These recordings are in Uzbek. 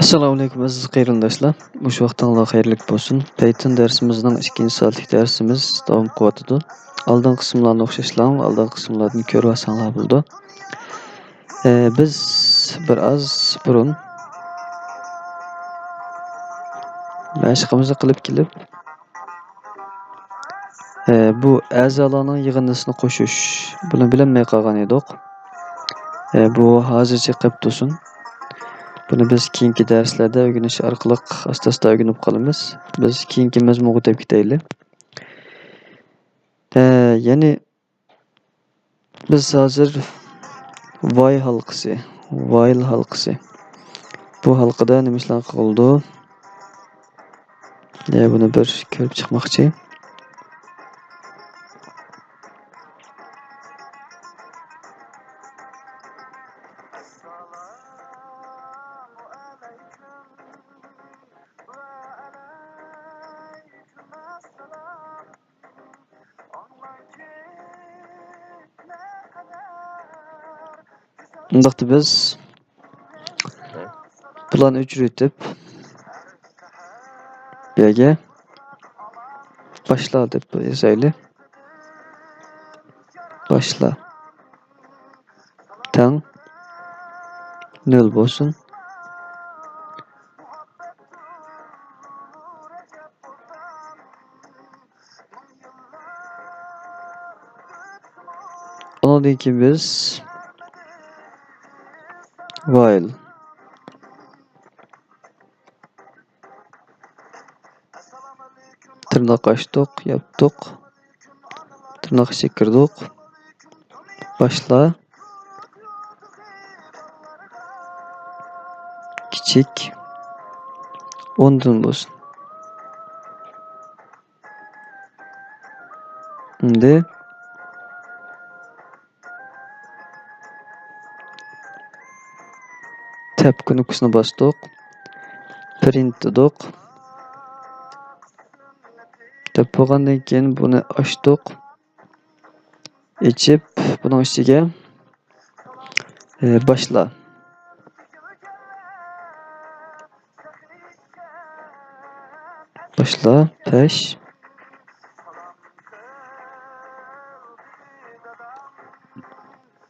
Assalomu alaykum aziz qarindoshlar. Mush vaqtinglar xayrli bo'lsin. Python darsimizning 2 soatlik darsimiz davom qilyotdi. Oldin qismlarni o'xshashlar, oldin qismlarni ko'rvasanlar bo'ldi. Biz biroz burun mashqimizni qilib kelib, bu a'zolarning yig'indisini qo'shish buni bilmay qolgan edik. Bu hozircha qilib tursin. Buni biz keyingi darslarda o'rganish orqali asta-asta o'rganib qolamiz. Biz keyingi mazmunga o'tib ketaylik. Ya'ni biz hozir while halqasi. Bu halqada nima ishlar qildi? Buni bir ko'rib chiqmoqchi. Undaqda biz plan uchritib yerga başla deb yozaylik. Başla. Tang 0 bo'lsin. Ondan keyin biz while tırnak açtık, yaptık. Tırnak çekirdik. Başla. Kiçik. Ondan olsun. Şimdi tab knopkasına bastık. Print dedik. Tab bo'lgandan keyin buni ochdik. Içip bunun ichiga başla. Başla, peş.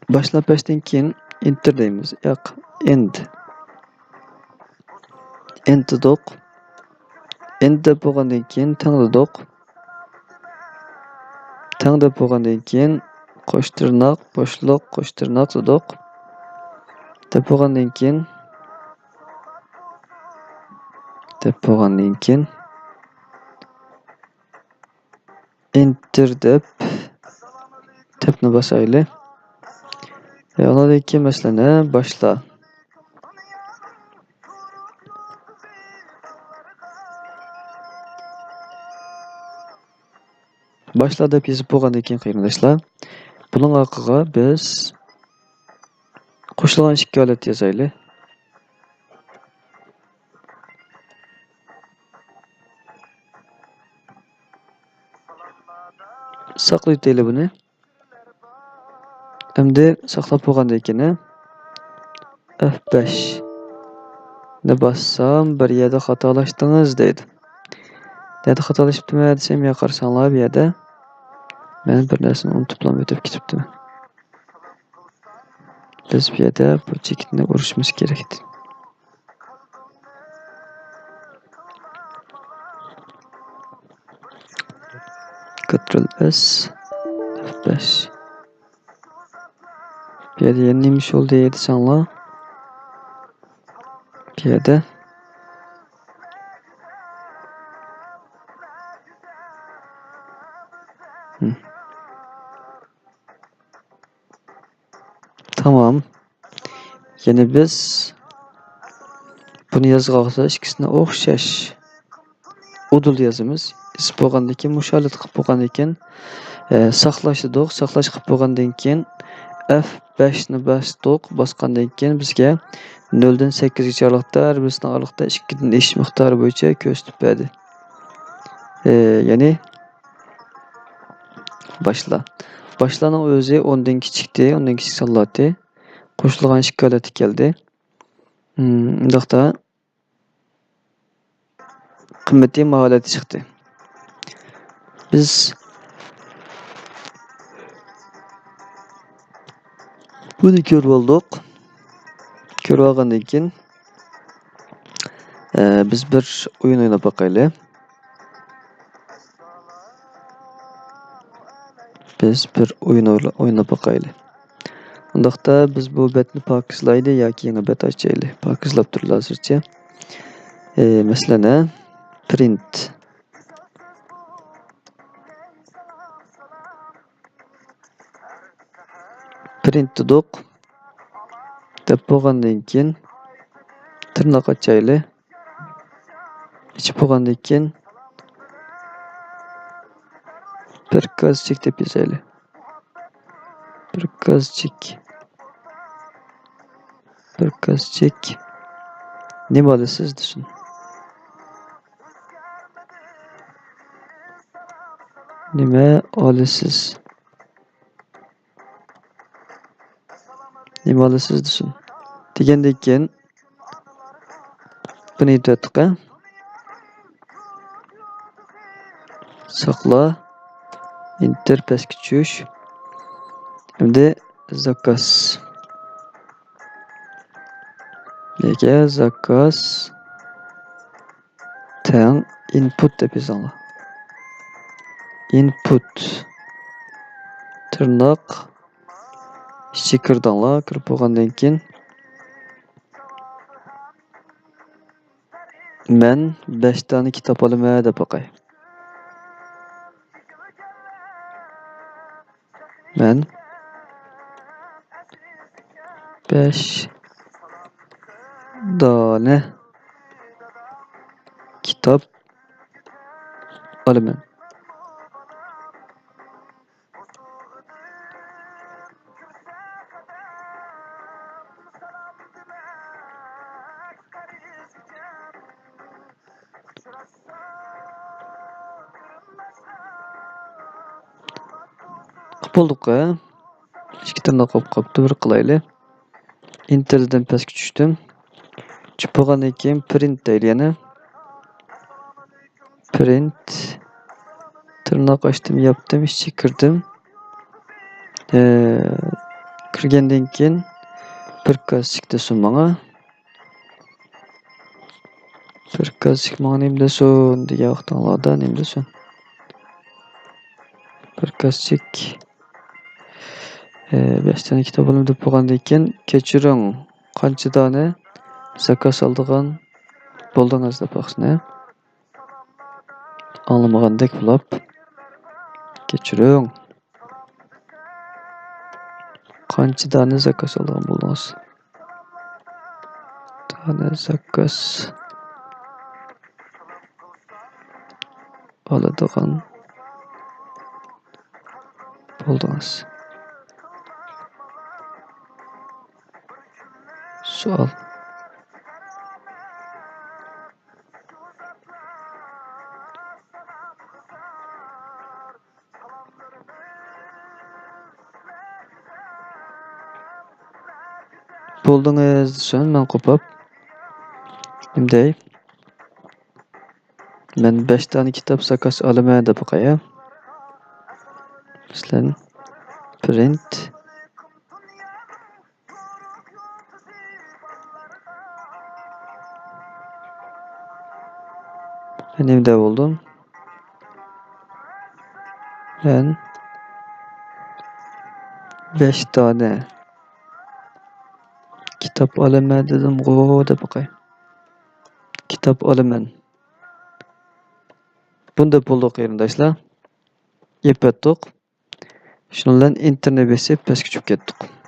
Başla peşten keyin enter deymiz. Yo'q, end. End dedik. End deb bo'lgandan keyin tang dedik. Tang deb bo'lgandan keyin qo'sh tirnoq, bo'shliq, qo'sh tirnoq dedik. Deb bo'lgandan keyin enter deb tabni bosaylik. Ondan keyin masalan başla. Başla deb yozib bo'lgandan keyin qarindoshlar, buning orqaga biz qo'shilgan ikki holat yozaylik. Saqlaylik buni. Endi saqlab bo'lgandan keyin F5 ne bassam bir yerda xatolashdingiz deydi. Nerede xatolashibdimi desam, ya qarasanglar bu yerda men bir narsani unutib o'tib ketibdim. Biz bu yerda bu chekitni urishimiz kerak edi. Ctrl S F5. Bu yerda yana nima ish bo'ldi desanglar. Bu yerda Tamam. Yine biz bunu yazğaqsa ikkisini o'xshash udul yazımız. Isib bo'lgandan keyin musholat qilib bo'lgandan keyin saqlash dedik. Saqlash qilib bo'lgandan keyin F5 ni bosgandan keyin bizga 0 dan 8 gacha araliqda har birisining araliqda 2 dan 3 miqdori bo'yicha ko'rsatib berdi. Ya'ni başla. Başlanan o'zi 10 dan kichikdi, 10 dan kichik sanaladi. Qo'shilgan 2 holati keldi. Undaqda qimmatli mahalati chiqdi. Biz buni ko'rib oldik. Ko'rib olgandan keyin biz bir o'yin o'ynab boqaylik. O'ynab boqaylik. Undaqda biz bu betni pokizlaydi yoki yana bet ochaylik. Pokizlab turib hozircha. Masalan, print. Print dedik. Deb bo'lgandan keyin tirnoq ochaylik. İçib bo'lgandan keyin bir qazchik deb yozaylik. Bir qazchik. Nima olasiz desin. Nima olasiz? Nima olasiz desin. Degandan keyin buni aytdik. Saqla. Enter pastga tushish. Endi zakaz. Nega zakaz teng input deb yozinglar. Input tirnoq ichi kirdinglar. Kirib bo'lgandan keyin men 5 tane kitob olaman deb boqay. Men 5 tane kitap olaman. Bulduk ha. İki tırnak qopqapti, bir qilaylik. Enter'dan pastga tushdim. Tushib bo'lgandan keyin print deydi yana. Print tırnak açtım, yaptım, işçi kirdim. Kirgandan keyin bir qazchik desin bana. Bir qazchik bana nima desin degan vaqtinglarda nima desin. Bir qazchik 5 tane kitap olim deb bo'lgandan keyin kechiring. Qancha tane zakaz oldigan bo'ldingiz deb boqsin. Anlamagandek bo'lib. Kechiring. Qancha tane zakaz oldigan bo'ldingiz? Tane zakaz oladigan bo'ldingiz. Savol. Bo'ldingiz desam men qo'pib. Endi men 5 tane kitap zakaz olaman deb qo'yay. Masalan, print Elimde buldum. Ben 5 tane kitap alaman dedim. Deb bakay. Kitap alaman. Bunda bulduk qarindoshlar. Yepatdik. Shundan internet besib pastga tushib ketdik.